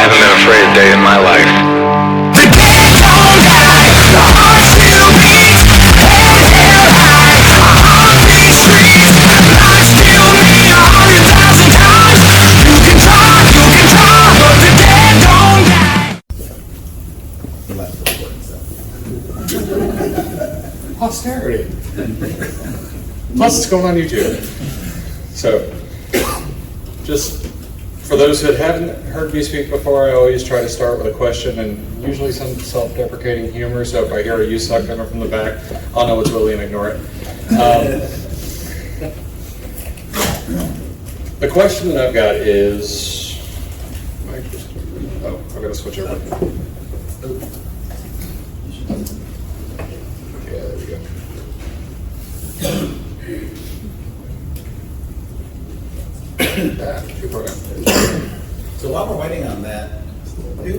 haven't been afraid a day in my life. The dead don't die, the heart still beats, head held high, on these streets, life still me 100,000 times. You can try, but the dead don't die. Posterity. Plus, it's going on YouTube. So, just for those that haven't heard me speak before, I always try to start with a question and usually some self-deprecating humor. So if I hear a "you suck" coming from the back, I'll know it's Willie and ignore it. The question that I've got is, I've got to switch over. Yeah, there we go. So while we're waiting on that, who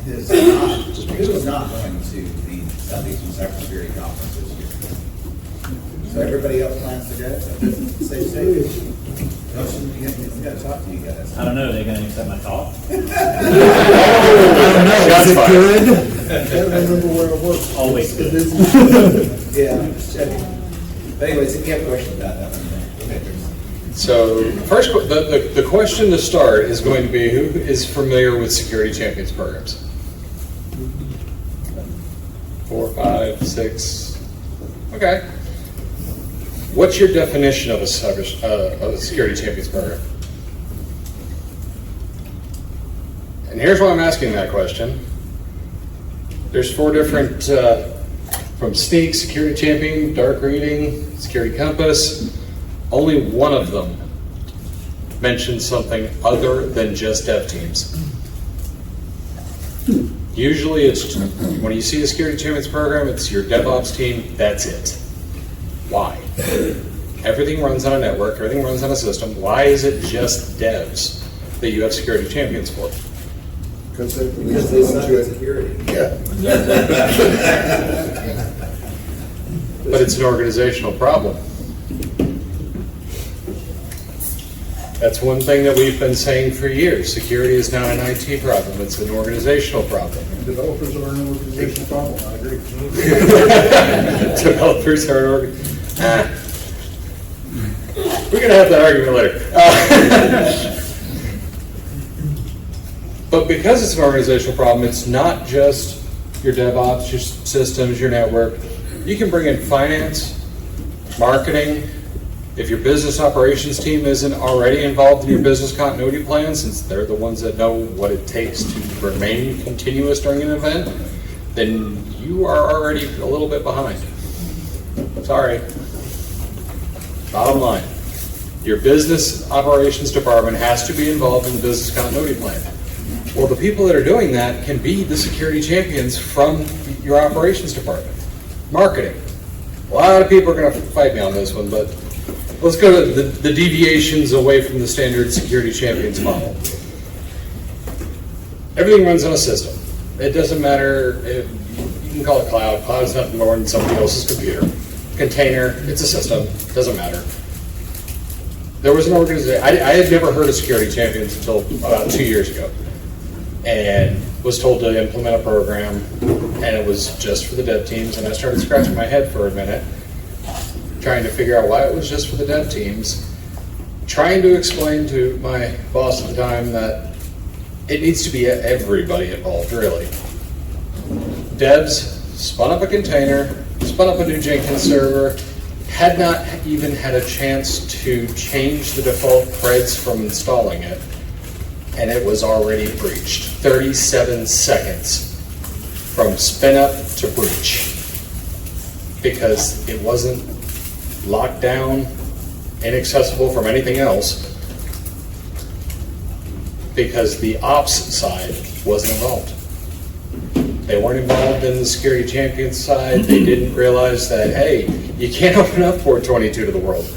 is not going to the Southeastern Cybersecurity Conference this year? So everybody else plans to go? Stay safe. We got to talk to you guys. I don't know. Are they going to accept my talk? I don't know. Is it good? I can't remember where it was. Always good. Yeah, I'm just checking. But anyways, if you have questions about that, okay. So first, the question to start is going to be, who is familiar with Security Champions programs? 4, 5, 6. Okay. What's your definition of a Security Champions program? And here's why I'm asking that question. There's 4 different, from Sneak, Security Champion, Dark Reading, Security Compass. Only one of them mentions something other than just dev teams. Usually it's, when you see a Security Champions program, it's your DevOps team, that's it. Why? Everything runs on a network, everything runs on a system. Why is it just devs that you have Security Champions for? Because they suck at security. Yeah. But it's an organizational problem. That's one thing that we've been saying for years. Security is not an IT problem, it's an organizational problem. Developers are an organizational problem, I agree. Developers are an organizational We're going to have that argument later. But because it's an organizational problem, it's not just your DevOps, your systems, your network. You can bring in finance, marketing. If your business operations team isn't already involved in your business continuity plan, since they're the ones that know what it takes to remain continuous during an event, then you are already a little bit behind. Sorry. Bottom line, your business operations department has to be involved in the business continuity plan. Well, the people that are doing that can be the security champions from your operations department. Marketing. A lot of people are going to fight me on this one, but let's go to the deviations away from the standard security champions model. Everything runs on a system. It doesn't matter if you can call it cloud. Cloud is nothing more than somebody else's computer. Container, it's a system. Doesn't matter. There was an organization, I had never heard of security champions until about 2 years ago, and was told to implement a program, and it was just for the dev teams, and I started scratching my head for a minute, trying to figure out why it was just for the dev teams, trying to explain to my boss at the time that it needs to be everybody involved, really. Devs spun up a container, spun up a new Jenkins server, had not even had a chance to change the default creds from installing it, and it was already breached. 37 seconds from spin up to breach, because it wasn't locked down, inaccessible from anything else, because the ops side wasn't involved. They weren't involved in the security champions side. They didn't realize that, hey, you can't open up port 22 to the world.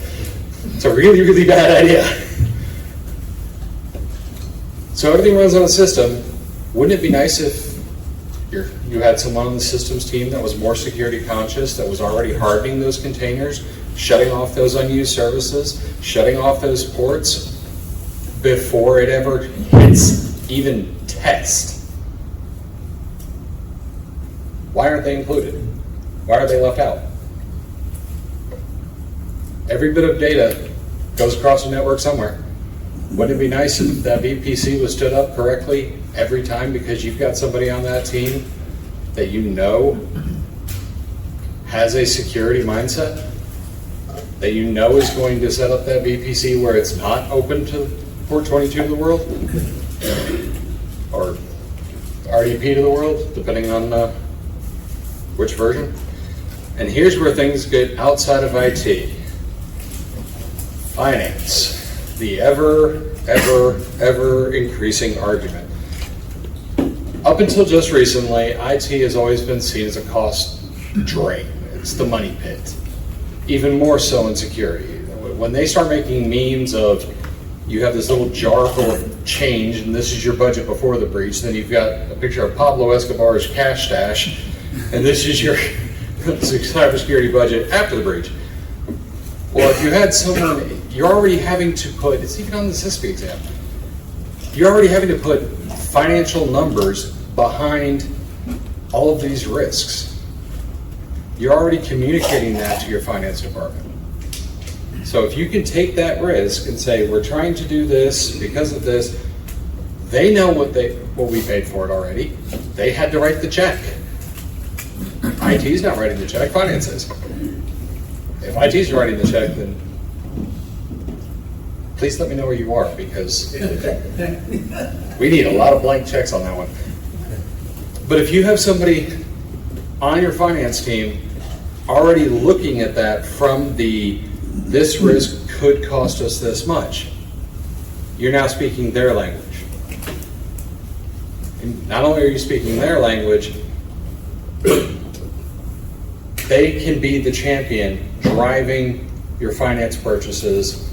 It's a really, really bad idea. So everything runs on a system. Wouldn't it be nice if you had someone on the systems team that was more security conscious, that was already hardening those containers, shutting off those unused services, shutting off those ports before it ever hits even test. Why aren't they included? Why are they left out? Every bit of data goes across the network somewhere. Wouldn't it be nice if that VPC was stood up correctly every time because you've got somebody on that team that you know has a security mindset, that you know is going to set up that VPC where it's not open to port 22 of the world, or RDP to the world, depending on which version. And here's where things get outside of IT. Finance, the ever increasing argument. Up until just recently, IT has always been seen as a cost drain. It's the money pit. Even more so in security. When they start making memes of, you have this little jar full of change and this is your budget before the breach, then you've got a picture of Pablo Escobar's cash stash, and this is your cybersecurity budget after the breach. Well, if you had someone, you're already having to put, it's even on the CISP exam, you're already having to put financial numbers behind all of these risks. You're already communicating that to your finance department. So if you can take that risk and say, we're trying to do this because of this, they know what we paid for it already. They had to write the check. IT's not writing the check, finance is. If IT's writing the check, then please let me know where you are, because we need a lot of blank checks on that one. But if you have somebody on your finance team already looking at that from this risk could cost us this much, you're now speaking their language. And not only are you speaking their language, they can be the champion driving your finance purchases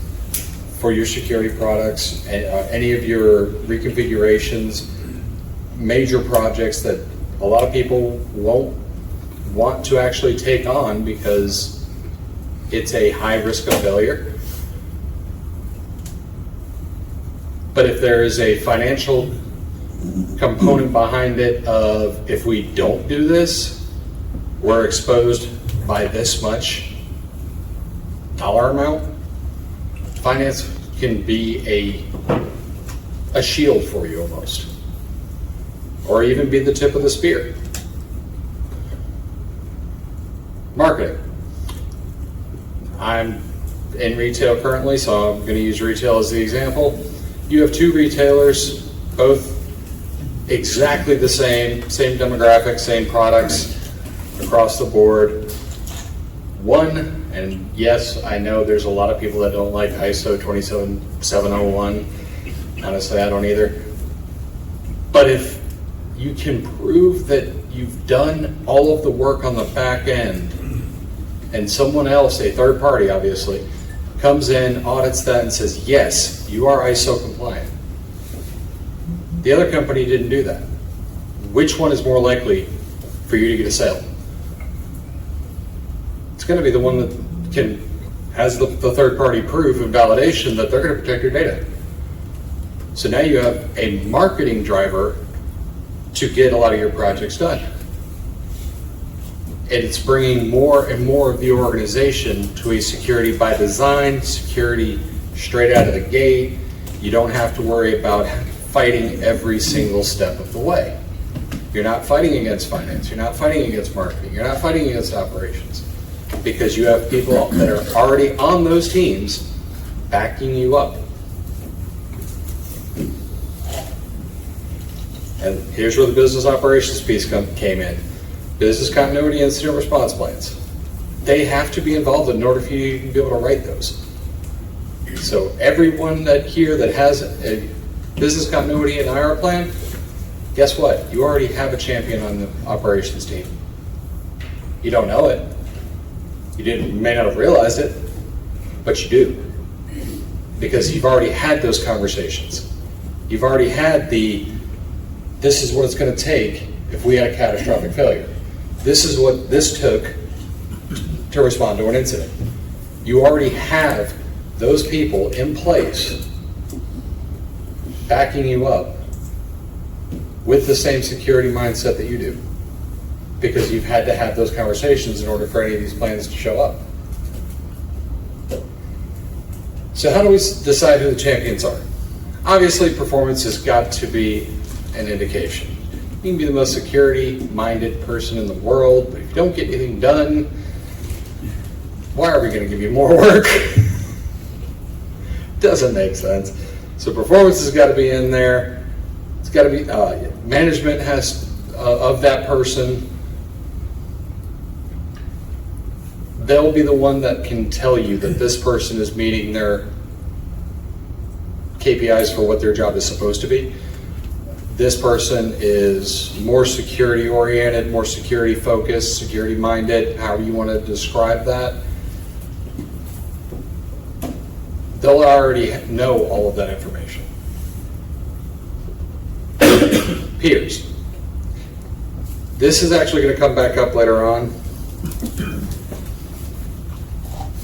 for your security products, any of your reconfigurations, major projects that a lot of people won't want to actually take on because it's a high risk of failure. But if there is a financial component behind it of, if we don't do this, we're exposed by this much dollar amount, finance can be a shield for you almost, or even be the tip of the spear. Marketing. I'm in retail currently, so I'm going to use retail as the example. You have two retailers, both exactly the same demographics, same products across the board. One, and yes, I know there's a lot of people that don't like ISO 27701. Honestly, I don't either. But if you can prove that you've done all of the work on the back end, and someone else, a third party obviously, comes in, audits that, and says, yes, you are ISO compliant. The other company didn't do that. Which one is more likely for you to get a sale? It's going to be the one that has the third party proof and validation that they're going to protect your data. So now you have a marketing driver to get a lot of your projects done. And it's bringing more and more of the organization to a security by design, security straight out of the gate. You don't have to worry about fighting every single step of the way. You're not fighting against finance, you're not fighting against marketing, you're not fighting against operations, because you have people that are already on those teams backing you up. And here's where the business operations piece came in. Business continuity incident response plans. They have to be involved in order for you to be able to write those. So everyone that has a business continuity and IR plan, guess what? You already have a champion on the operations team. You don't know it. You may not have realized it, but you do. Because you've already had those conversations. You've already had this is what it's going to take if we had a catastrophic failure. This is what this took to respond to an incident. You already have those people in place backing you up with the same security mindset that you do, because you've had to have those conversations in order for any of these plans to show up. So how do we decide who the champions are? Obviously, performance has got to be an indication. You can be the most security-minded person in the world, but if you don't get anything done, why are we going to give you more work? Doesn't make sense. So performance has got to be in there. It's got to be management has of that person. They'll be the one that can tell you that this person is meeting their KPIs for what their job is supposed to be. This person is more security oriented, more security focused, security minded, however you want to describe that. They'll already know all of that information. Peers. This is actually going to come back up later on.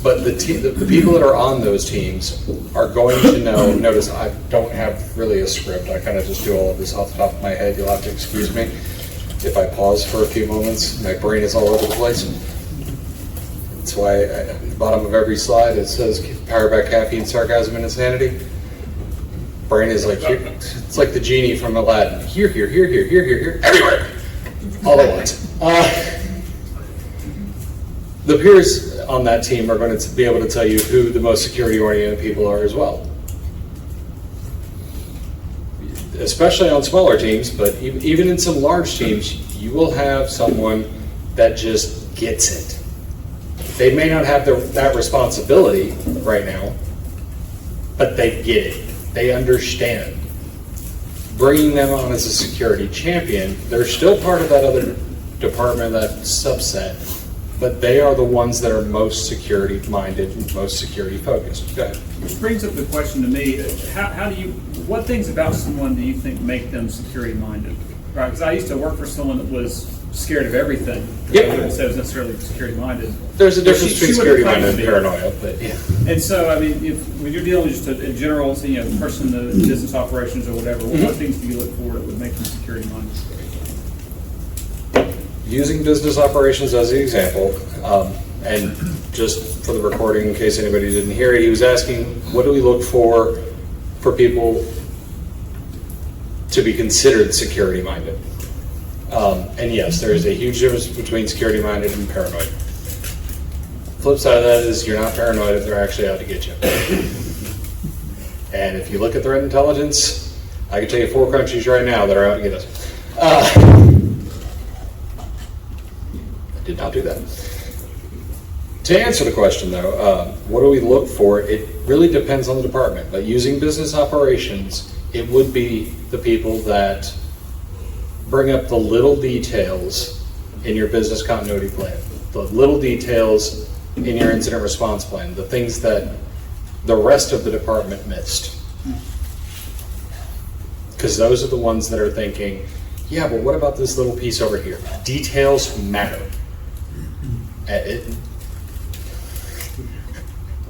But the people that are on those teams are going to know. Notice I don't have really a script. I kind of just do all of this off the top of my head. You'll have to excuse me if I pause for a few moments. My brain is all over the place. That's why at the bottom of every slide it says powered by caffeine, sarcasm, and insanity. Brain is like, here, it's like the genie from Aladdin. Here, everywhere, all at once. The peers on that team are going to be able to tell you who the most security-oriented people are as well. Especially on smaller teams, but even in some large teams, you will have someone that just gets it. They may not have that responsibility right now, but they get it. They understand. Bringing them on as a security champion, they're still part of that other department, that subset, but they are the ones that are most security minded and most security focused. Go ahead. Which brings up the question to me, what things about someone do you think make them security minded? Right, because I used to work for someone that was scared of everything. Yep. I wouldn't say it was necessarily security minded. There's a difference between security minded and be. paranoia, but yeah. And so, I mean, when you're dealing with just a general, person in the business operations or whatever, what things do you look for that would make them security minded? Using business operations as the example, and just for the recording, in case anybody didn't hear it, he was asking, what do we look for people to be considered security minded? And yes, there is a huge difference between security minded and paranoid. Flip side of that is you're not paranoid if they're actually out to get you. And if you look at threat intelligence, I can tell you 4 countries right now that are out to get us. I did not do that. To answer the question though, what do we look for? It really depends on the department, but using business operations, it would be the people that bring up the little details in your business continuity plan, the little details in your incident response plan, the things that the rest of the department missed. Because those are the ones that are thinking, yeah, but what about this little piece over here? Details matter.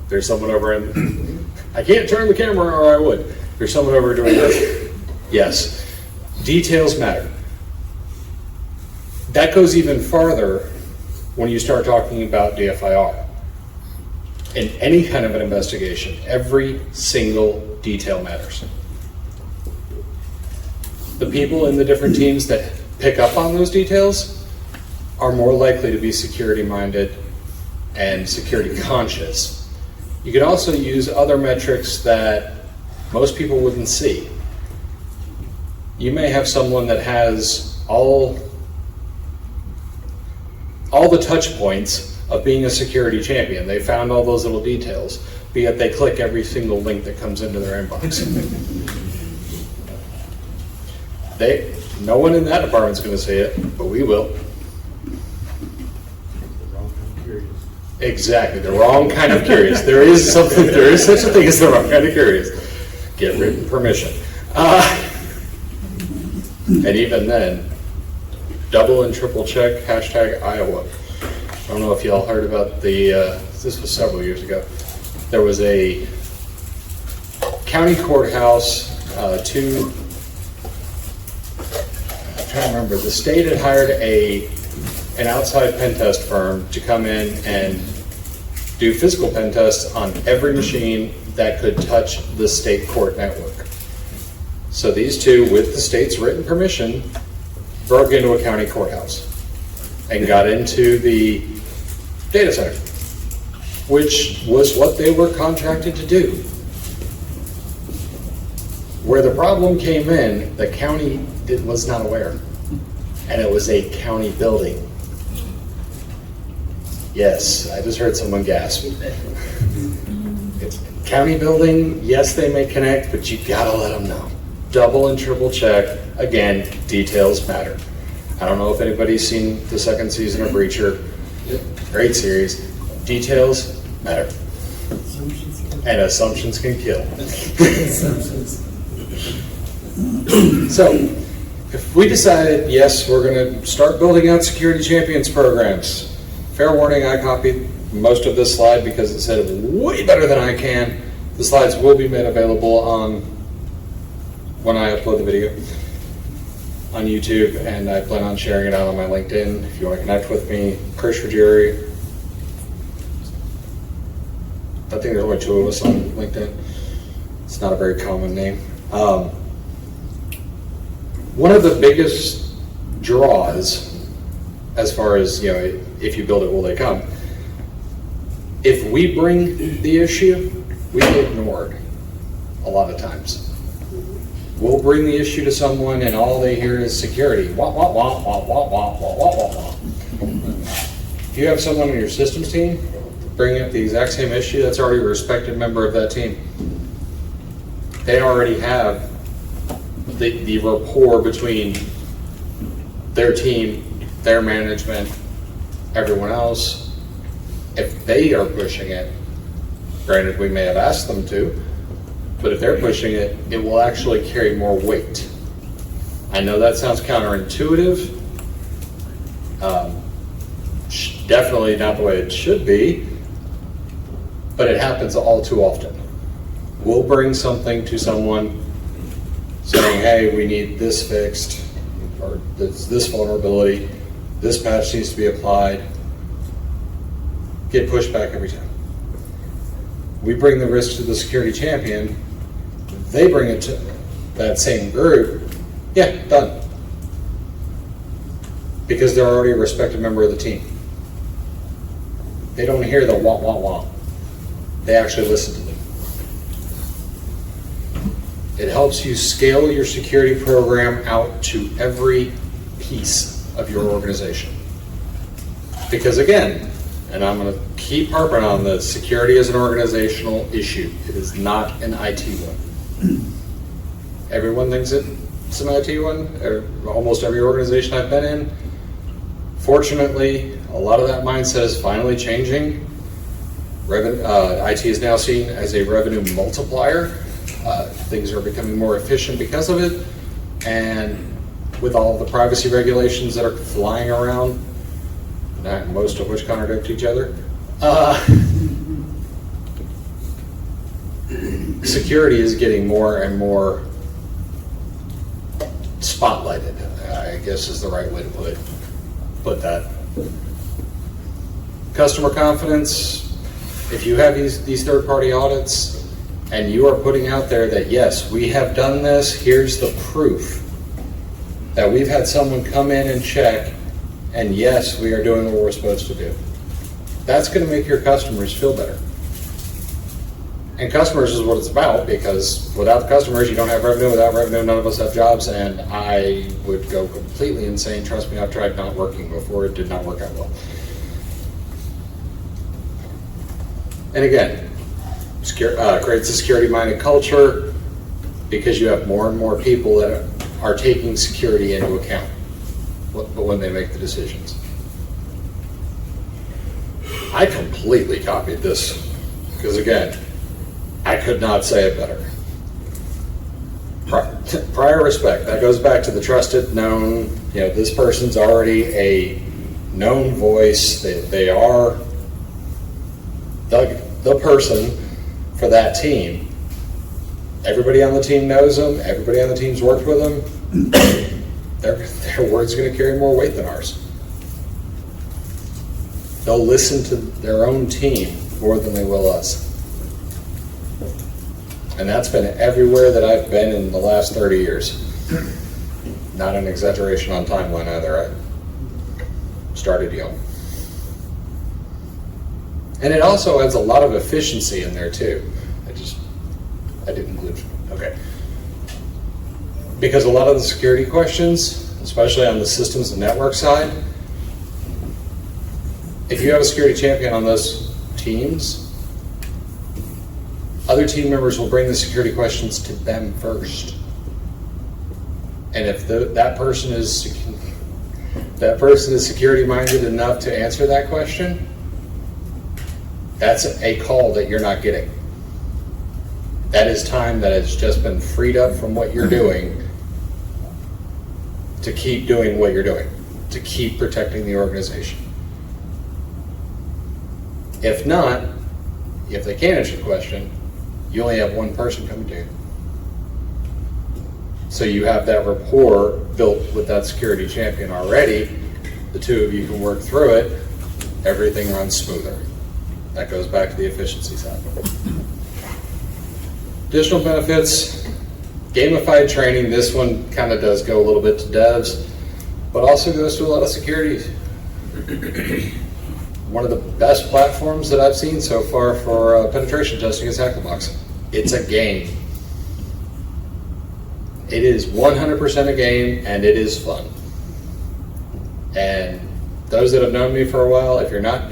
There's someone over in, I can't turn the camera or I would. There's someone over doing this. Yes, details matter. That goes even farther when you start talking about DFIR. In any kind of an investigation, every single detail matters. The people in the different teams that pick up on those details are more likely to be security minded and security conscious. You can also use other metrics that most people wouldn't see. You may have someone that has all the touch points of being a security champion. They found all those little details, but yet they click every single link that comes into their inbox. No one in that department's going to see it, but we will. Exactly, the wrong kind of curious. There is such a thing as the wrong kind of curious. Get written permission. And even then, double and triple check, #Iowa. I don't know if y'all heard about this was several years ago. There was a county courthouse, 2 trying to remember, the state had hired an outside pen test firm to come in and do physical pen tests on every machine that could touch the state court network. So these two, with the state's written permission, broke into a county courthouse and got into the data center, which was what they were contracted to do. Where the problem came in, the county was not aware, and it was a county building. Yes, I just heard someone gasp. County building, yes, they may connect, but you gotta let them know. Double and triple check. Again, details matter. I don't know if anybody's seen the second season of Breacher. Great series. Details matter. And assumptions can kill. So, if we decided, yes, we're gonna start building out security champions programs. Fair warning, I copied most of this slide because it said it way better than I can. The slides will be made available on when I upload the video on YouTube, and I plan on sharing it out on my LinkedIn. If you want to connect with me, Chris or Jerry. I think there's only two of us on LinkedIn. It's not a very common name. One of the biggest draws, as far as, if you build it, will they come? If we bring the issue, we get ignored a lot of times. We'll bring the issue to someone and all they hear is security. Wah, wah, wah, wah, wah, wah, wah, wah, wah, wah. If you have someone on your systems team bringing up the exact same issue, that's already a respected member of that team. They already have the rapport between their team, their management, everyone else. If they are pushing it, granted we may have asked them to, but if they're pushing it, it will actually carry more weight. I know that sounds counterintuitive. Definitely not the way it should be, but it happens all too often. We'll bring something to someone saying, hey, we need this fixed, or this vulnerability, this patch needs to be applied, get pushed back every time. We bring the risk to the security champion, they bring it to that same group, yeah, done. Because they're already a respected member of the team. They don't hear the wah, wah, wah. They actually listen to them. It helps you scale your security program out to every piece of your organization. Because again, and I'm going to keep harping on this, security is an organizational issue. It is not an IT one. Everyone thinks it's an IT one, or almost every organization I've been in. Fortunately, a lot of that mindset is finally changing. IT is now seen as a revenue multiplier. Things are becoming more efficient because of it. And with all the privacy regulations that are flying around, most of which contradict each other, security is getting more and more spotlighted, I guess is the right way to put that. Customer confidence, if you have these third-party audits and you are putting out there that, yes, we have done this, here's the proof that we've had someone come in and check, and yes, we are doing what we're supposed to do. That's going to make your customers feel better. And customers is what it's about, because without customers, you don't have revenue. Without revenue, none of us have jobs, and I would go completely insane. Trust me, I've tried not working before. It did not work out well. And again, creates a security-minded culture because you have more and more people that are taking security into account but when they make the decisions. I completely copied this because, again, I could not say it better. Prior respect, that goes back to the trusted, known, this person's already a known voice. They are the person for that team. Everybody on the team knows them. Everybody on the team's worked with them. their word's going to carry more weight than ours. They'll listen to their own team more than they will us. And that's been everywhere that I've been in the last 30 years. Not an exaggeration on timeline either. I started young. And it also adds a lot of efficiency in there too. I didn't include, okay. Because a lot of the security questions, especially on the systems and network side, if you have a security champion on those teams, other team members will bring the security questions to them first. And if that person is security minded enough to answer that question, that's a call that you're not getting. That is time that has just been freed up from what you're doing to keep doing what you're doing, to keep protecting the organization. If not, if they can't answer the question, you only have one person coming to you. So you have that rapport built with that security champion already. The two of you can work through it. Everything runs smoother. That goes back to the efficiency side. Additional benefits, gamified training. This one kind of does go a little bit to devs, but also goes to a lot of security. One of the best platforms that I've seen so far for penetration testing is HackTheBox. It's a game. It is 100% a game, and it is fun. And those that have known me for a while, if you're not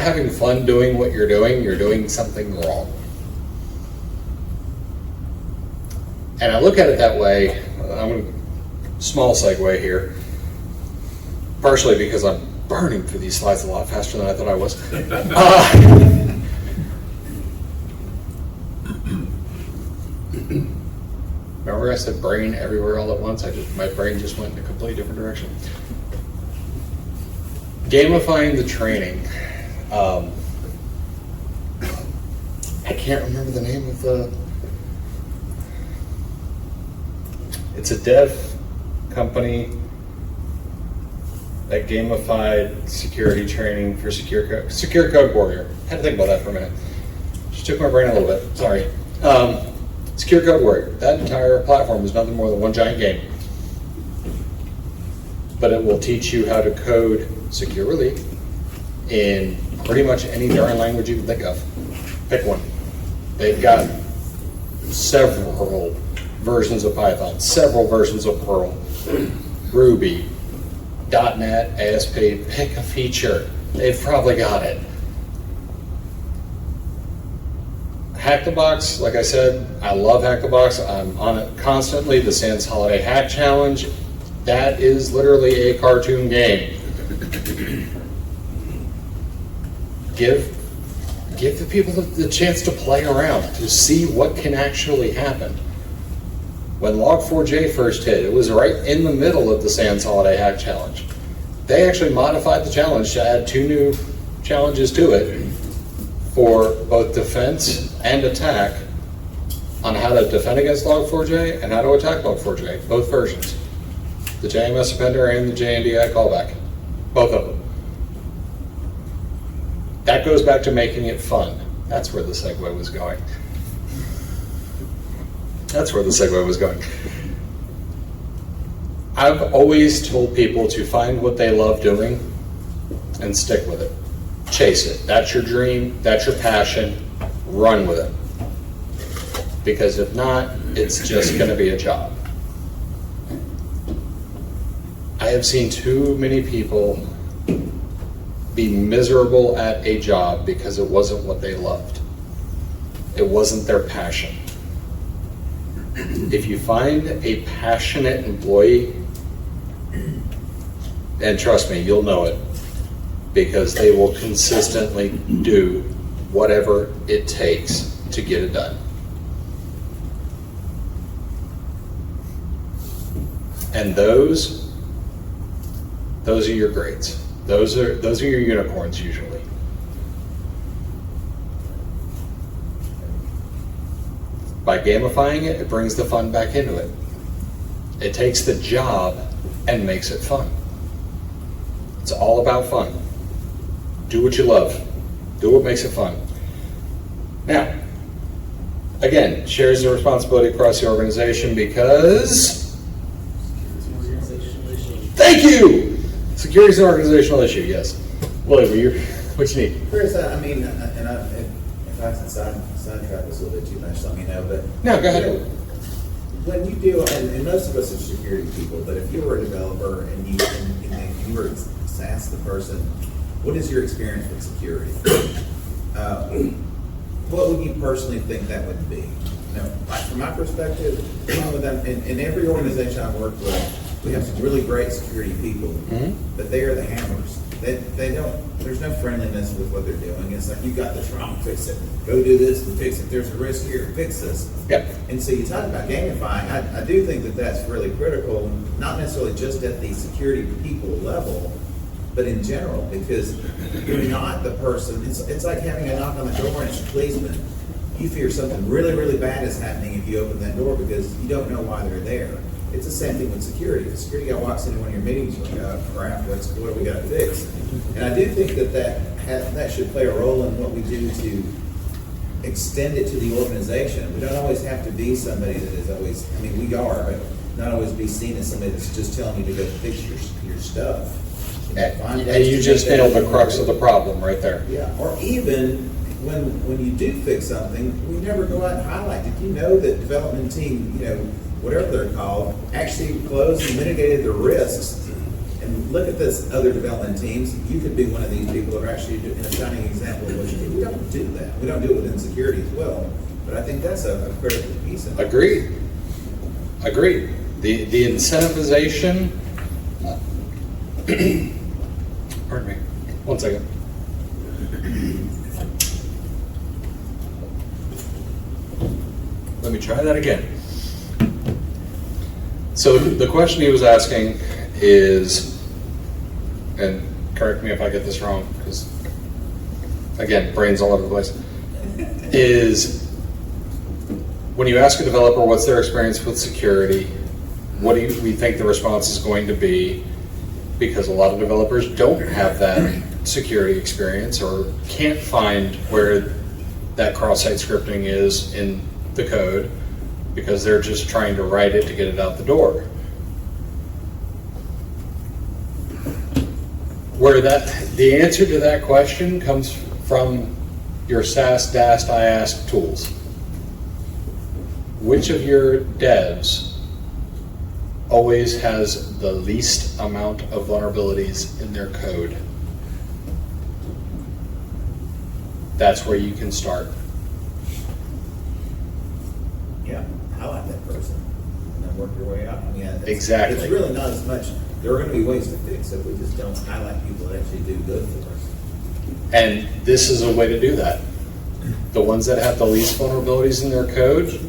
having fun doing what you're doing something wrong. And I look at it that way. Small segue here, partially because I'm burning through these slides a lot faster than I thought I was. Remember I said brain everywhere all at once? My brain just went in a completely different direction. Gamifying the training. I can't remember the name of it's a dev company that gamified security training for Secure Code Warrior. I had to think about that for a minute. Just took my brain a little bit, sorry. Secure Code Warrior. That entire platform is nothing more than one giant game. But it will teach you how to code securely in pretty much any darn language you can think of. Pick one. They've got several versions of Python, several versions of Perl, Ruby, .NET, ASP, pick a feature. They've probably got it. HackTheBox, like I said, I love HackTheBox. I'm on it constantly. The Sans Holiday Hack Challenge, that is literally a cartoon game. Give the people the chance to play around, to see what can actually happen. When Log4j first hit, it was right in the middle of the Sans Holiday Hack Challenge. They actually modified the challenge to add 2 new challenges to it for both defense and attack on how to defend against Log4j and how to attack Log4j, both versions. The JMS offender and the JNDI callback, both of them. That goes back to making it fun. That's where the segue was going. I've always told people to find what they love doing and stick with it. Chase it. That's your dream, that's your passion, run with it. Because if not, it's just going to be a job. I have seen too many people be miserable at a job because it wasn't what they loved. It wasn't their passion. If you find a passionate employee, and trust me, you'll know it, because they will consistently do whatever it takes to get it done. And those are your greats. Those are your unicorns usually. By gamifying it, it brings the fun back into it. It takes the job and makes it fun. It's all about fun. Do what you love. Do what makes it fun. Now, again, shares the responsibility across the organization because, thank you! Security is an organizational issue, yes. Willie, what you need? Chris, I mean, and if I sidetrack this a little bit too much, let me know, but. No, go ahead. You know, when you do, and most of us are security people, but if you were a developer and you were to ask the person, what is your experience with security? What would you personally think that would be? You know, like from my perspective, in every organization I've worked with, we have some really great security people, but they are the hammers. They don't, there's no friendliness with what they're doing. It's like, you got this wrong, fix it. Go do this and fix it. There's a risk here, fix this. Yep. And so you talk about gamifying, I do think that that's really critical, not necessarily just at the security people level, but in general, because you're not the person, it's like having a knock on the door and it's a policeman. You fear something really, really bad is happening if you open that door because you don't know why they're there. It's the same thing with security. If a security guy walks into one of your meetings, you're like, oh crap, what do we got to fix? And I do think that should play a role in what we do to extend it to the organization. We don't always have to be somebody that is always, I mean, we are, but not always be seen as somebody that's just telling you to go fix your stuff. And you just nailed the crux of the problem right there. Yeah, or even when you do fix something, we never go out and highlight. Did you know that development team, whatever they're called, actually closed and mitigated the risks? And look at this other development teams. You could be one of these people that are actually in a shining example of what you do. We don't do that. We don't do it within security as well. But I think that's a critical piece of it. Agreed. The incentivization. Pardon me. 1 second. Let me try that again. So the question he was asking is, and correct me if I get this wrong, because again, brains all over the place, is when you ask a developer what's their experience with security, what do we think the response is going to be? Because a lot of developers don't have that security experience or can't find where that cross-site scripting is in the code because they're just trying to write it to get it out the door. Where the answer to that question comes from your SaaS, DAST, IAST tools. Which of your devs always has the least amount of vulnerabilities in their code? That's where you can start. Yeah, highlight that person and then work your way out. I mean, Exactly. It's really not as much. There are going to be ways to fix it. We just don't highlight people that actually do good for us. And this is a way to do that. The ones that have the least vulnerabilities in their code,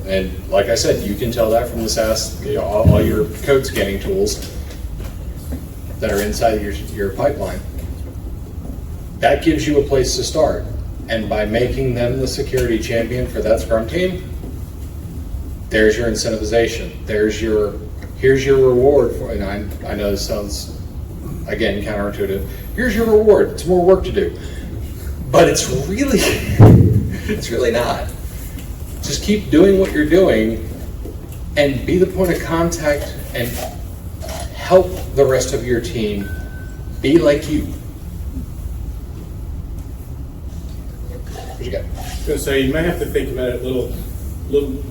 and like I said, you can tell that from the SaaS, all your code scanning tools that are inside of your pipeline. That gives you a place to start. And by making them the security champion for that Scrum team, there's your incentivization. Here's your reward for, and I know this sounds, again, counterintuitive. Here's your reward. It's more work to do. But it's really not. Just keep doing what you're doing and be the point of contact and help the rest of your team be like you. What you got? I was going to say, you may have to think about it a little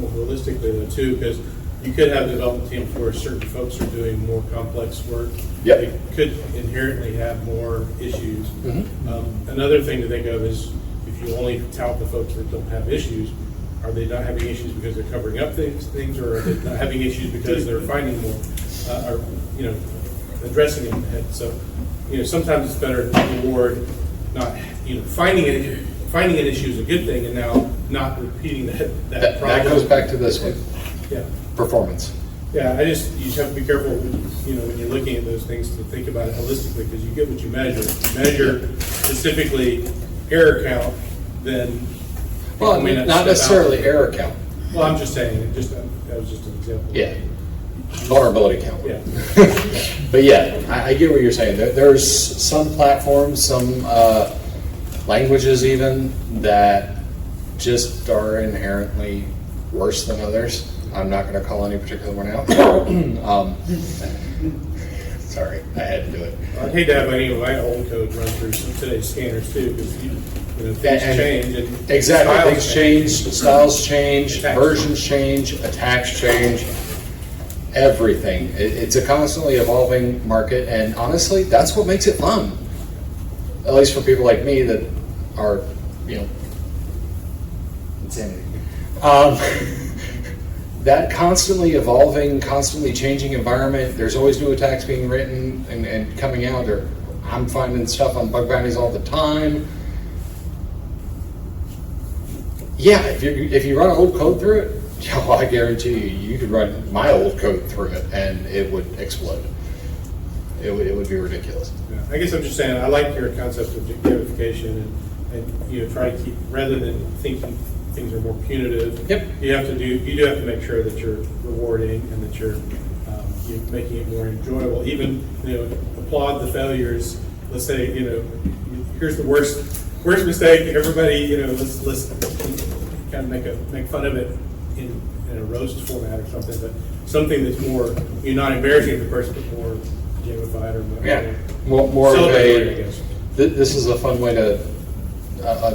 more realistically though too, because you could have a development team where certain folks are doing more complex work. Yep. They could inherently have more issues. Mm-hmm. Another thing to think of is if you only tout the folks that don't have issues, are they not having issues because they're covering up things, or are they not having issues because they're finding more, or addressing them ahead? So, sometimes it's better to reward not, finding an issue is a good thing, and now not repeating that problem. That goes back to this one. Yeah. Performance. Yeah, you just have to be careful, when you're looking at those things to think about it holistically, because you get what you measure. If you measure specifically error count, then Well, not necessarily error count. Well, I'm just saying, that was just an example. Yeah. Vulnerability count. Yeah. But yeah, I get what you're saying. There's some platforms, some languages even, that just are inherently worse than others. I'm not going to call any particular one out. Sorry, I had to do it. I'd hate to have any of my old code run through some today's scanners too, because things And- change. And Exactly, styles things change, styles change, Attacks. versions change, attacks change, everything. It's a constantly evolving market, and honestly, that's what makes it fun. At least for people like me that are, insanity. That constantly evolving, constantly changing environment, there's always new attacks being written and coming out, or I'm finding stuff on bug bounties all the time. Yeah, if you run old code through it, I guarantee you could run my old code through it and it would explode. It would be ridiculous. Yeah, I guess I'm just saying, I like your concept of gamification and try to keep, rather than thinking things are more punitive. Yep. You do have to make sure that you're rewarding and that you're making it more enjoyable. Even, applaud the failures. Let's say, here's the worst mistake. Everybody, let's kind of make fun of it in a roast format or something, but something that's more, not embarrassing to the person, but more gamified or more. Yeah, more of celebratory, I a, guess. this is a fun way of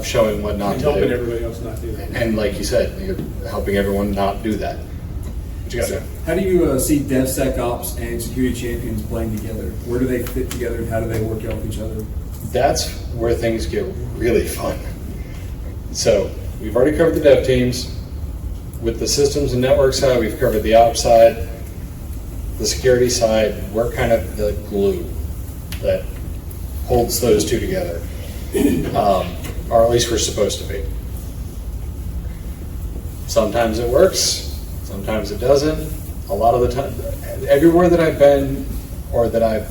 showing what not And to helping do. everybody else not do that. And like you said, you're helping everyone not do that. What you got to do? How do you see DevSecOps and security champions playing together? Where do they fit together and how do they work out with each other? That's where things get really fun. So we've already covered the dev teams. With the systems and network side, we've covered the ops side. The security side, we're kind of the glue that holds those two together. Or at least we're supposed to be. Sometimes it works, sometimes it doesn't. A lot of the time, everywhere that I've been or that I've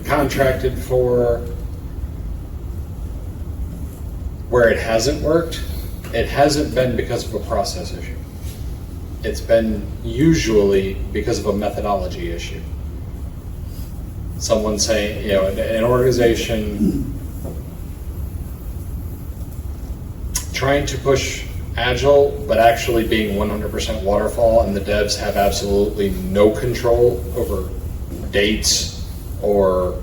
contracted for where it hasn't worked, it hasn't been because of a process issue. It's been usually because of a methodology issue. Someone saying, an organization trying to push Agile, but actually being 100% waterfall, and the devs have absolutely no control over dates or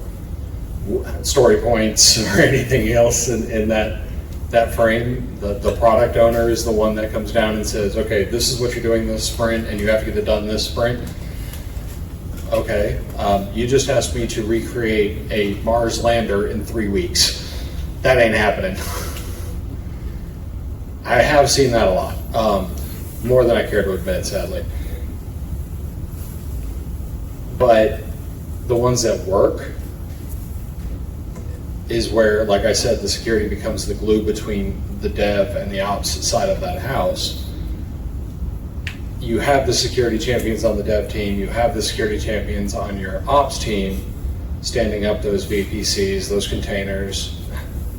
story points or anything else in that frame. The product owner is the one that comes down and says, okay, this is what you're doing this sprint, and you have to get it done this sprint. Okay, you just asked me to recreate a Mars lander in 3 weeks. That ain't happening. I have seen that a lot, more than I care to admit, sadly. But the ones that work is where, like I said, the security becomes the glue between the dev and the ops side of that house. You have the security champions on the dev team, you have the security champions on your ops team, standing up those VPCs, those containers.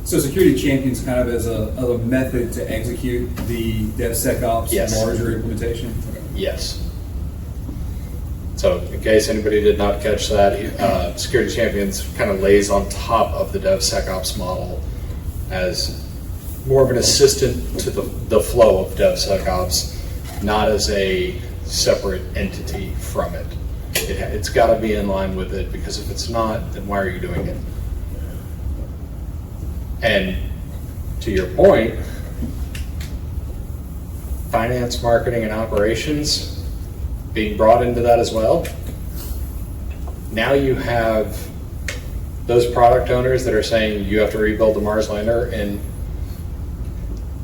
So security champions kind of as a method to execute the DevSecOps Yes. larger implementation? Okay. Yes. So in case anybody did not catch that, Security Champions kind of lays on top of the DevSecOps model as more of an assistant to the flow of DevSecOps, not as a separate entity from it. It's got to be in line with it, because if it's not, then why are you doing it? And to your point, finance, marketing, and operations being brought into that as well. Now you have those product owners that are saying you have to rebuild the Mars lander in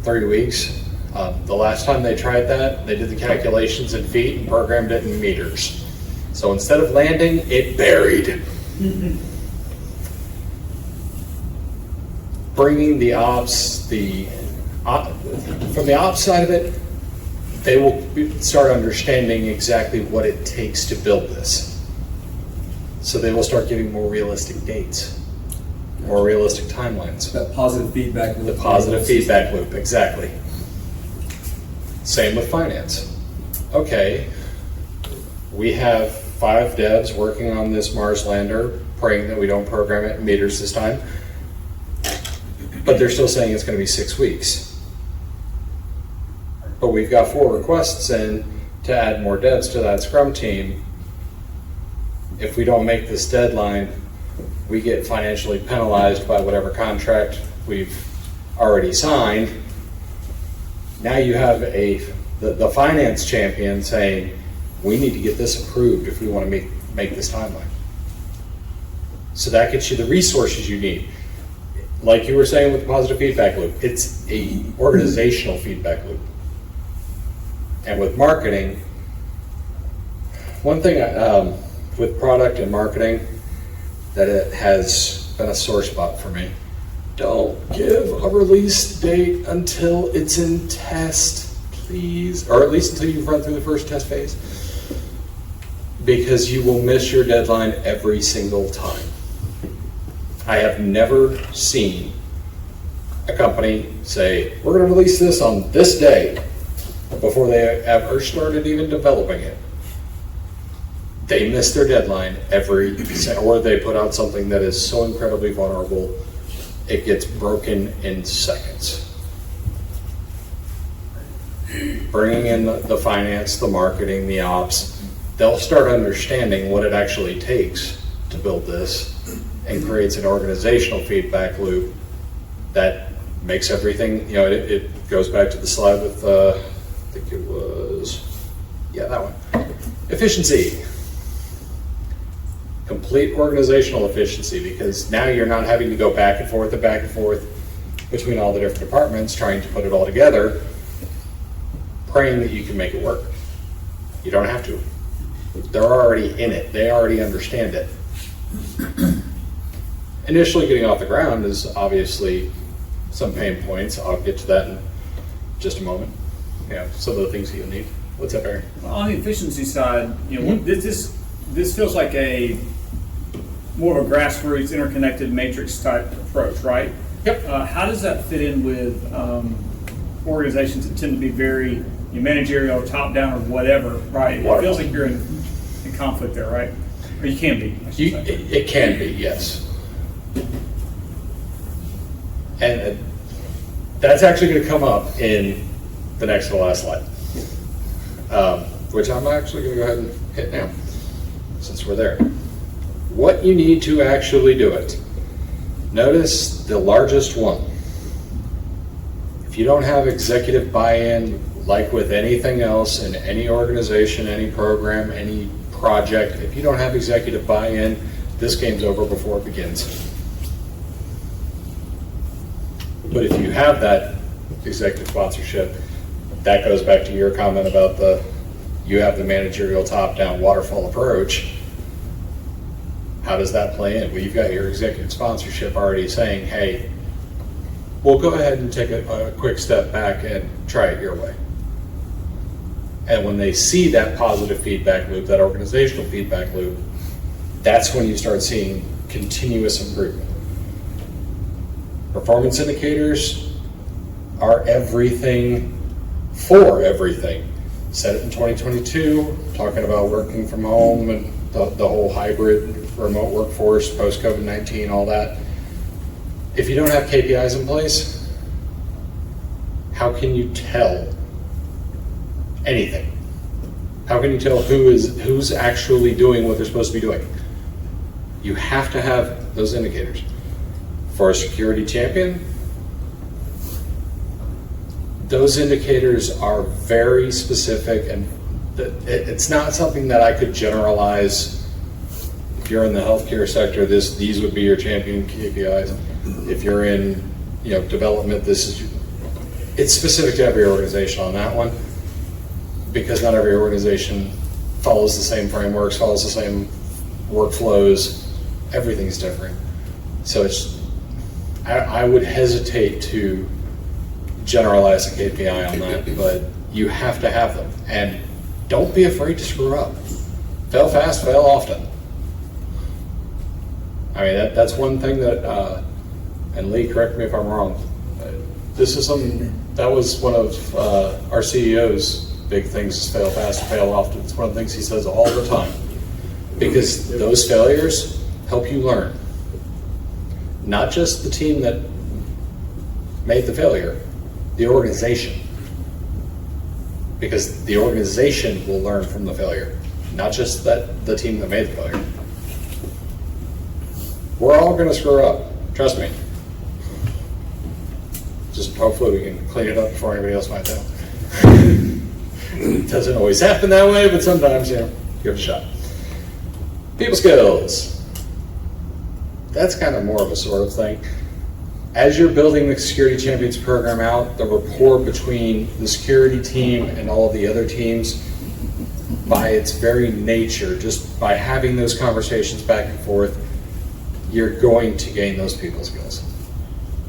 30 weeks. The last time they tried that, they did the calculations in feet and programmed it in meters. So instead of landing, it buried. Bringing the ops, from the ops side of it, they will start understanding exactly what it takes to build this. So they will start giving more realistic dates, more realistic timelines. That positive feedback loop. The positive feedback loop, exactly. Same with finance. okay, we have 5 devs working on this Mars lander, praying that we don't program it in meters this time, but they're still saying it's going to be 6 weeks. But we've got 4 requests in to add more devs to that Scrum team. If we don't make this deadline, we get financially penalized by whatever contract we've already signed. Now you have the finance champion saying, we need to get this approved if we want to make this timeline. So that gets you the resources you need. Like you were saying with the positive feedback loop, it's a organizational feedback loop. And with marketing, one thing with product and marketing that it has been a sore spot for me, don't give a release date until it's in test, please, or at least until you've run through the first test phase, because you will miss your deadline every single time. I have never seen a company say, we're going to release this on this day, before they ever started even developing it. They miss their deadline or they put out something that is so incredibly vulnerable, it gets broken in seconds. Bringing in the finance, the marketing, the ops, they'll start understanding what it actually takes to build this and creates an organizational feedback loop that makes everything, it goes back to the slide with, I think it was, that one. Efficiency. Complete organizational efficiency, because now you're not having to go back and forth between all the different departments trying to put it all together, praying that you can make it work. You don't have to. They're already in it. They already understand it. Initially getting off the ground is obviously some pain points. I'll get to that in just a moment. Some of the things that you'll need. What's up, Aaron? Well, on the efficiency side, this feels like a more of a grassroots, interconnected matrix type approach, right? Yep. How does that fit in with organizations that tend to be very managerial, top down, or whatever, right? It feels like you're in conflict there, right? Or you can be. It can be, yes. And that's actually going to come up in the next to the last slide, which I'm actually going to go ahead and hit now, since we're there. What you need to actually do it. Notice the largest one. If you don't have executive buy-in, like with anything else in any organization, any program, any project, if you don't have executive buy-in, this game's over before it begins. But if you have that executive sponsorship, that goes back to your comment about you have the managerial top-down waterfall approach. How does that play in? Well, you've got your executive sponsorship already saying, hey, we'll go ahead and take a quick step back and try it your way. And when they see that positive feedback loop, that organizational feedback loop, that's when you start seeing continuous improvement. Performance indicators are everything for everything. Said it in 2022, talking about working from home and the whole hybrid remote workforce, post-COVID-19, all that. If you don't have KPIs in place, how can you tell anything? How can you tell who's actually doing what they're supposed to be doing? You have to have those indicators. For a security champion, those indicators are very specific, and it's not something that I could generalize. If you're in the healthcare sector, these would be your champion KPIs. If you're in development, it's specific to every organization on that one, because not every organization follows the same frameworks, follows the same workflows. Everything's different. So I would hesitate to generalize a KPI on that, but you have to have them. And don't be afraid to screw up. Fail fast, fail often. I mean, that's one thing that, and Lee, correct me if I'm wrong, this is something that was one of our CEO's big things is fail fast, fail often. It's one of the things he says all the time. Because those failures help you learn. Not just the team that made the failure, the organization. Because the organization will learn from the failure, not just the team that made the failure. We're all going to screw up, trust me. Just hopefully we can clean it up before anybody else finds out. It doesn't always happen that way, but sometimes, give it a shot. People skills. That's kind of more of a sort of thing. As you're building the Security Champions program out, the rapport between the security team and all of the other teams, by its very nature, just by having those conversations back and forth, you're going to gain those people skills.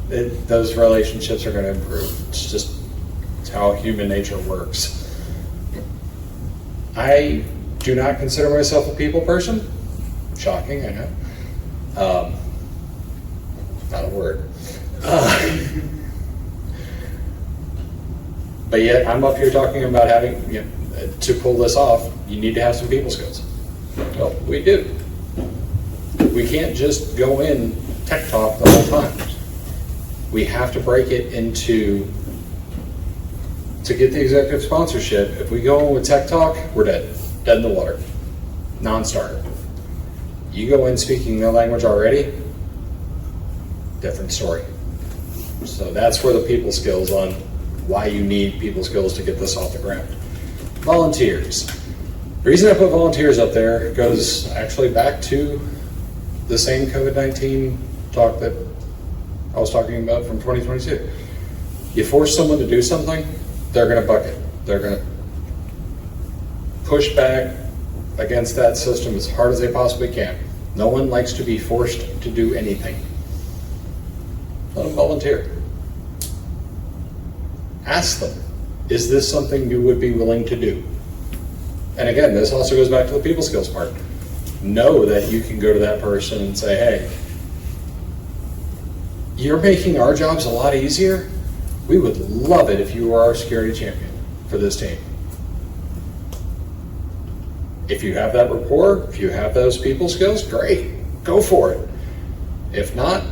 Those relationships are going to improve. It's how human nature works. I do not consider myself a people person. Shocking, I know. Not a word. But yet I'm up here talking about having, to pull this off, you need to have some people skills. Well, we do. We can't just go in tech talk the whole time. We have to break it into, to get the executive sponsorship, if we go in with tech talk, we're dead. Dead in the water. Non-starter. You go in speaking the language already, different story. So that's where the people skills on why you need people skills to get this off the ground. Volunteers. The reason I put volunteers up there goes actually back to the same COVID-19 talk that I was talking about from 2022. You force someone to do something, they're going to buck it. They're going to push back against that system as hard as they possibly can. No one likes to be forced to do anything. Let them volunteer. Ask them, is this something you would be willing to do? And again, this also goes back to the people skills part. Know that you can go to that person and say, hey, you're making our jobs a lot easier. We would love it if you were our security champion for this team. If you have that rapport, if you have those people skills, great, go for it. If not,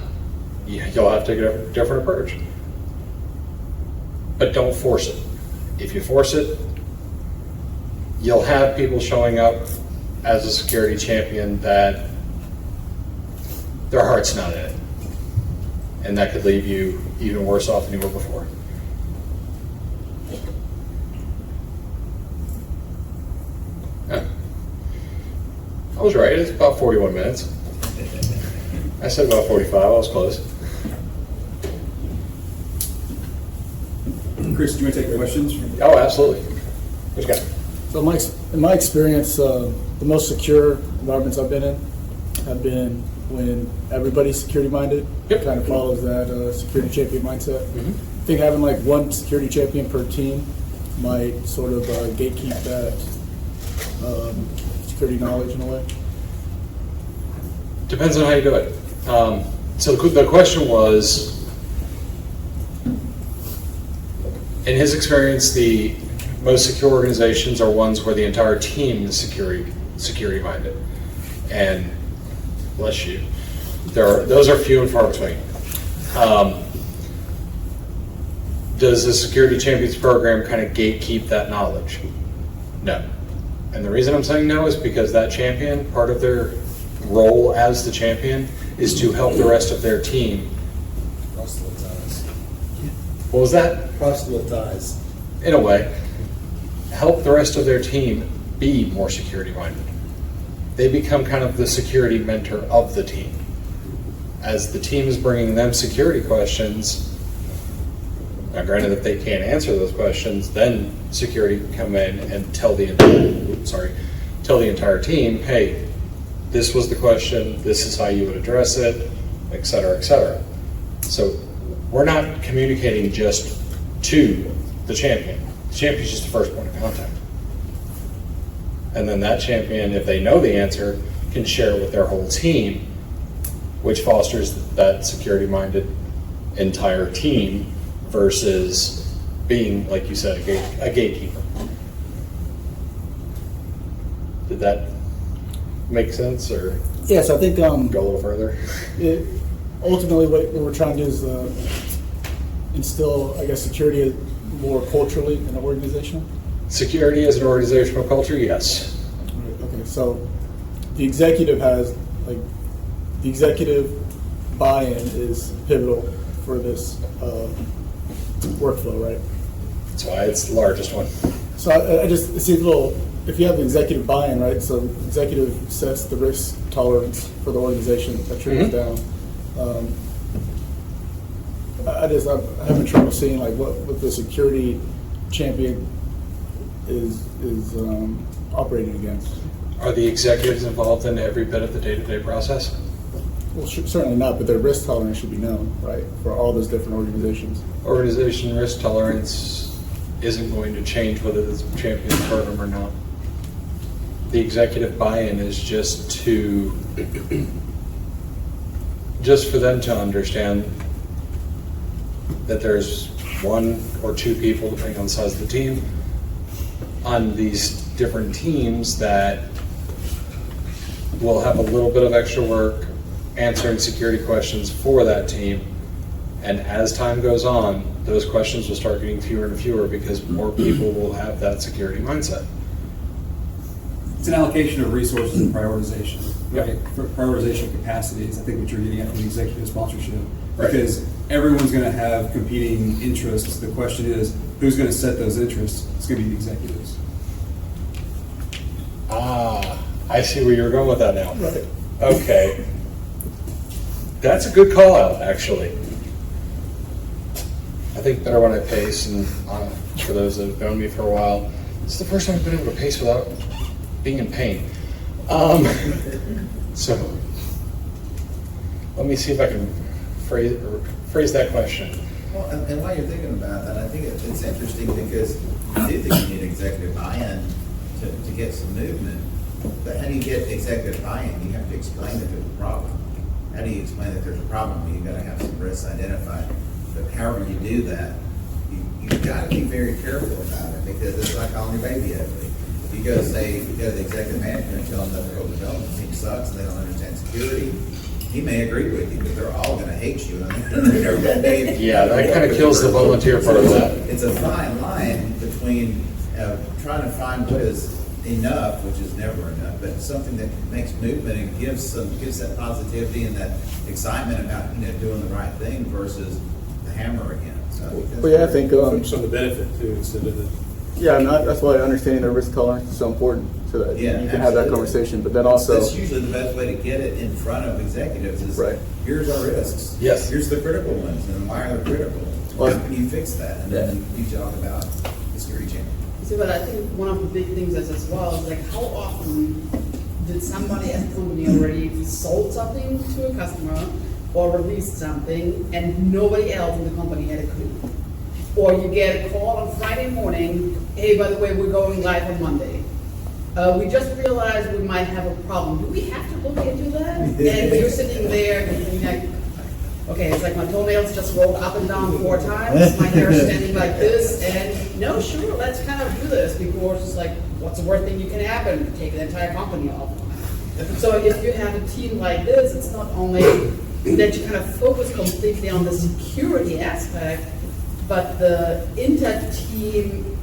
you'll have to get a different approach. But don't force it. If you force it, you'll have people showing up as a security champion that their heart's not in it. And that could leave you even worse off than you were before. Yeah. I was right, it's about 41 minutes. I said about 45, I was close. Chris, do you want to take questions? Oh, absolutely. Which guy? So in my experience, the most secure environments I've been in have been when everybody's security minded. Yep. Kind of follows that security champion mindset. Mm-hmm. I think having like one security champion per team might sort of gatekeep that security knowledge in a way. Depends on how you do it. So the question was, in his experience, the most secure organizations are ones where the entire team is security minded. And bless you, those are few and far between. Does the Security Champions program kind of gatekeep that knowledge? No. And the reason I'm saying no is because that champion, part of their role as the champion is to help the rest of their team. Proselytize. What was that? Proselytize. In a way, help the rest of their team be more security minded. They become kind of the security mentor of the team. As the team is bringing them security questions, now granted if they can't answer those questions, then security can come in and tell the entire team, hey, this was the question, this is how you would address it, et cetera, et cetera. So we're not communicating just to the champion. The champion is just the first point of contact. And then that champion, if they know the answer, can share it with their whole team, which fosters that security-minded entire team versus being, like you said, a gatekeeper. Did that make sense, or Yes, I think go a little further? ultimately what we're trying to do is instill, I guess, security more culturally in the organization. Security as an organizational culture, yes. Okay, so the executive has, like, the executive buy-in is pivotal for this workflow, right? That's why it's the largest one. So I just see a little, if you have the executive buy-in, right, so executive sets the risk tolerance for the organization that trickles down. I'm having trouble seeing like what the security champion is operating against. Are the executives involved in every bit of the day-to-day process? Well, certainly not, but their risk tolerance should be known, right, for all those different organizations. Organization risk tolerance isn't going to change whether it's a champion program or not. The executive buy-in is just for them to understand that there's one or two people, depending on the size of the team, on these different teams that will have a little bit of extra work answering security questions for that team. And as time goes on, those questions will start getting fewer and fewer because more people will have that security mindset. It's an allocation of resources and prioritization. Yep. Right? For prioritization capacities, I think what you're getting at from the executive sponsorship. Right. Because everyone's going to have competing interests. The question is, who's going to set those interests? It's going to be the executives. I see where you're going with that now. Right. Okay. That's a good call out, actually. I think better when I pace, and for those that have known me for a while, it's the first time I've been able to pace without being in pain. So let me see if I can phrase that question. Well, and while you're thinking about that, I think it's interesting because you do think you need executive buy-in to get some movement. But how do you get executive buy-in? You have to explain that there's a problem. How do you explain that there's a problem? Well, you've got to have some risks identified. But however you do that, you've got to be very careful about it because it's like calling your baby ugly. If you go to the executive manager and tell them that the whole development team sucks and they don't understand security, he may agree with you, but they're all going to hate you. Yeah, that kind of kills the volunteer part of that. It's a fine line between trying to find what is enough, which is never enough, but something that makes movement and gives that positivity and that excitement about doing the right thing versus the hammer again. So Well, yeah, I think Some of the benefit too, instead of the. yeah, and that's why understanding their risk tolerance is so important, so that Yeah, you can have that absolutely. conversation. But then also, that's usually the best way to get it in front of executives is Right. here's our risks. Yes. Here's the critical ones and why are they critical? Well, How can you fix that? And then you talk about the security champion. See, but I think one of the big things is as well is like how often did somebody at the company already sold something to a customer or released something and nobody else in the company had a clue? Or you get a call on Friday morning, hey, by the way, we're going live on Monday. We just realized we might have a problem. Do we have to look into that? And you're sitting there and like, okay, it's like my toenails just rolled up and down 4 times, my hair is standing like this, and no, sure, let's kind of do this, because it's like, what's the worst thing you can happen? Take the entire company off. So if you have a team like this, it's not only that you kind of focus completely on the security aspect, but the inter-team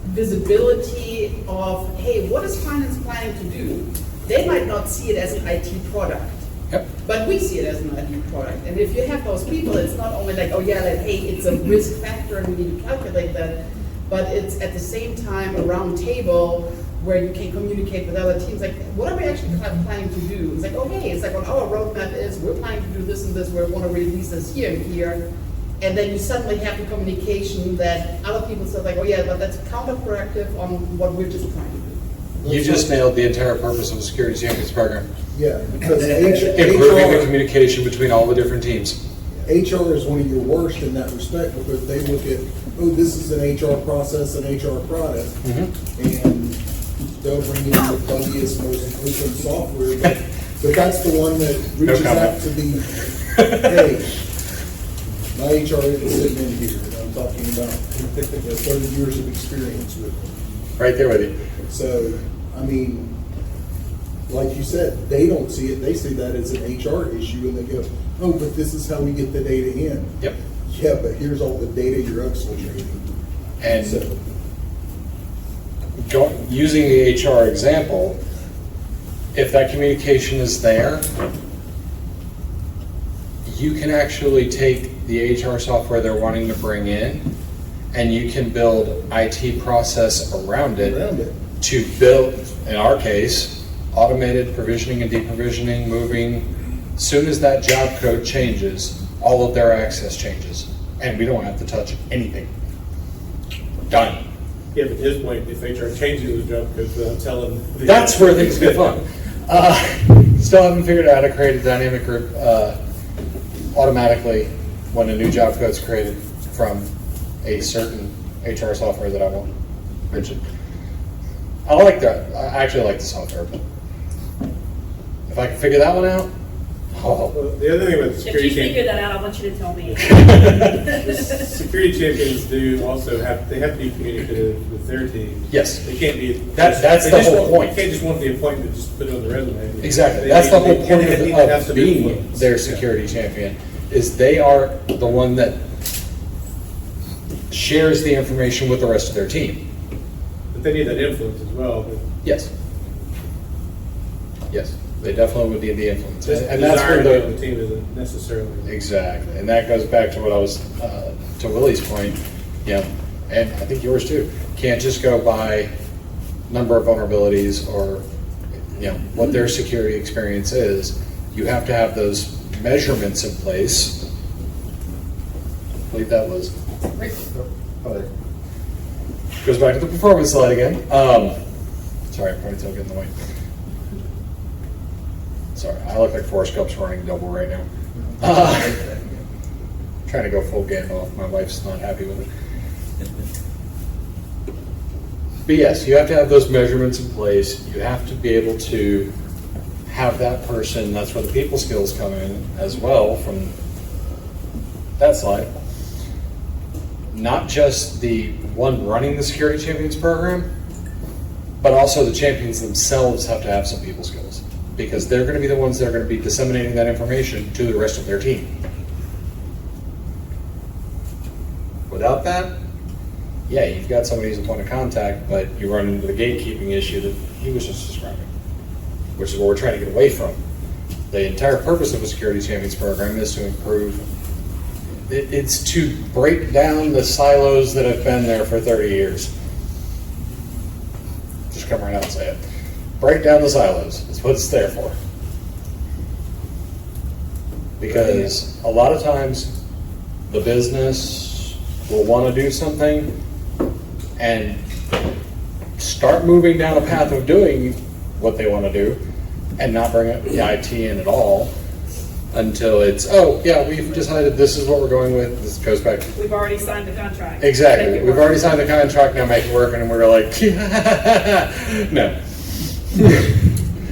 visibility of, hey, what is finance planning to do? They might not see it as an IT product. Yep. But we see it as an IT product. And if you have those people, it's not only like, oh yeah, like, hey, it's a risk factor and we need to calculate that, but it's at the same time a round table where you can communicate with other teams, like, what are we actually planning to do? It's like, okay, it's like on our roadmap is, we're planning to do this and this, we want to release this here and here. And then you suddenly have the communication that other people say like, oh yeah, but that's counterproductive on what we're just trying to do. You just nailed the entire purpose of the Security Champions program. Yeah, because Improving the HR communication between all the different teams. is one of your worst in that respect because they look at, oh, this is an HR process, an HR product, and they'll bring in the buggiest, most open software, but that's the one that reaches out to the, hey, my HR isn't sitting in here, and I'm talking about 30 years of experience with them. Right there with you. So, I mean, like you said, they don't see it, they see that as an HR issue, and they go, oh, but this is how we get the data in. Yep. Yeah, but here's all the data you're exfiltrating. And So, using the HR example, if that communication is there, you can actually take the HR software they're wanting to bring in, and you can build IT process around it to build, in our case, automated provisioning and deprovisioning, moving. Soon as that job code changes, all of their access changes, and we don't have to touch anything. Done. Yeah, but at this point, if HR changes the job codes without telling. That's where things get fun. Still haven't figured out how to create a dynamic group automatically when a new job code's created from a certain HR software that I won't mention. I like that. I actually like the software, but if I can figure that one out, oh. Well, the other thing about the If security you figure champions, that out, I want you to tell me. security champions do also have to be communicative with their team. Yes. They can't be. That's they the just whole want- point. You can't just want the appointment, just put it on the resume. Exactly. They That's the need- whole they point need to have of some being influence. their security champion, is they are the one that shares the information with the rest of their team. But they need that influence as well. But Yes. Yes, they definitely would need the influence. just And that's where desire to be on the, the team isn't necessarily. exactly, and that goes back to what I was, to Willie's point, you know, and I think yours too. Can't just go by number of vulnerabilities or, you know, what their security experience is. You have to have those measurements in place. I believe that was, goes back to the performance slide again. Sorry, ponytail getting in the way. Sorry, I look like Forrest Gump's running double right now. Trying to go full Gandalf. My wife's not happy with it. But yes, you have to have those measurements in place. You have to be able to have that person, that's where the people skills come in as well from that slide. Not just the one running the Security Champions program, but also the champions themselves have to have some people skills, because they're going to be the ones that are going to be disseminating that information to the rest of their team. Without that, yeah, you've got somebody who's a point of contact, but you run into the gatekeeping issue that he was just describing, which is what we're trying to get away from. The entire purpose of a Security Champions program is to improve, it's to break down the silos that have been there for 30 years. Just come right out and say it. Break down the silos, that's what it's there for. Because a lot of times, the business will want to do something and start moving down a path of doing what they want to do and not bring the IT in at all until it's, oh, yeah, we've decided this is what we're going with. This goes back to... We've already signed the contract. Exactly. Make it We've work. already signed the contract, now make it work, and we're like, no.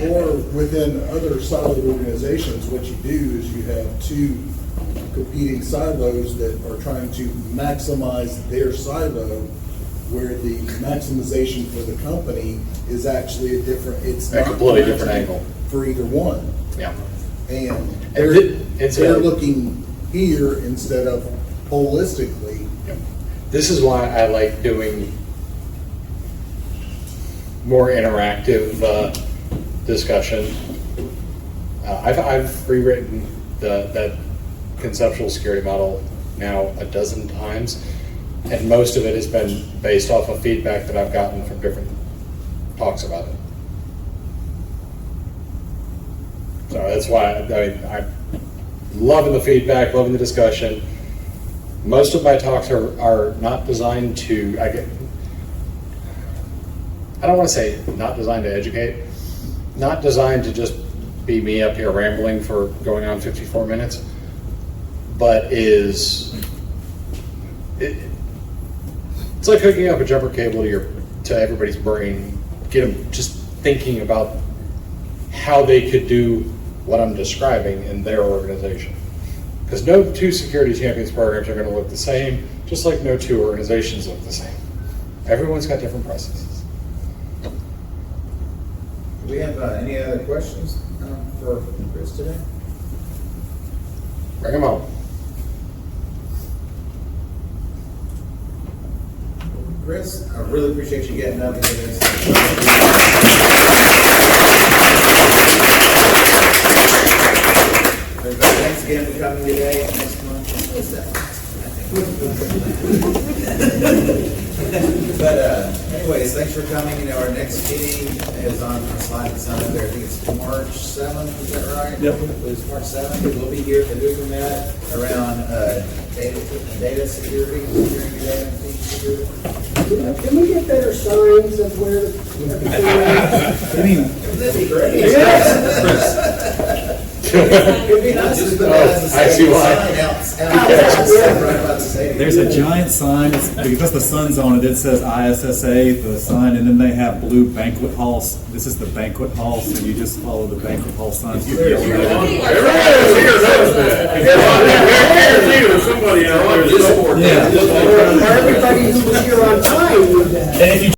or within other siloed organizations, what you do is you have two competing silos that are trying to maximize their silo, where the maximization for the company is actually a different, it's A not completely different maximum angle. for either one. Yeah. And it's they're a- looking here instead of holistically. This is why I like doing more interactive discussion. I've rewritten that conceptual security model now a dozen times, and most of it has been based off of feedback that I've gotten from different talks about it. So that's why I'm loving the feedback, loving the discussion. Most of my talks are not designed to, I don't want to say not designed to educate, not designed to just be me up here rambling for going on 54 minutes, but it's like hooking up a jumper cable to everybody's brain, get them just thinking about how they could do what I'm describing in their organization. Because no two security champions programs are going to look the same, just like no two organizations look the same. Everyone's got different processes. we have any other questions for Chris today? Bring them on. Chris, I really appreciate you getting up and doing this. Everybody, thanks again for coming today. Next month, what's that? But anyways, thanks for coming. You know, our next meeting is on the slide that's on there. I think it's March 7th, is that right? Yep. It's March 7th. We'll be here at the Hoover Met around data security, securing your data and security. Can we get better signs of where That'd be great. It'd be nice to put I see why. There's a giant sign, it's, because the sun's on it, it says ISSA, the sign, and then they have blue banquet halls. This is the banquet hall, so you just follow the banquet hall signs. Everybody here knows that. There's somebody out there. Yeah. everybody who was here on time knew that? And if you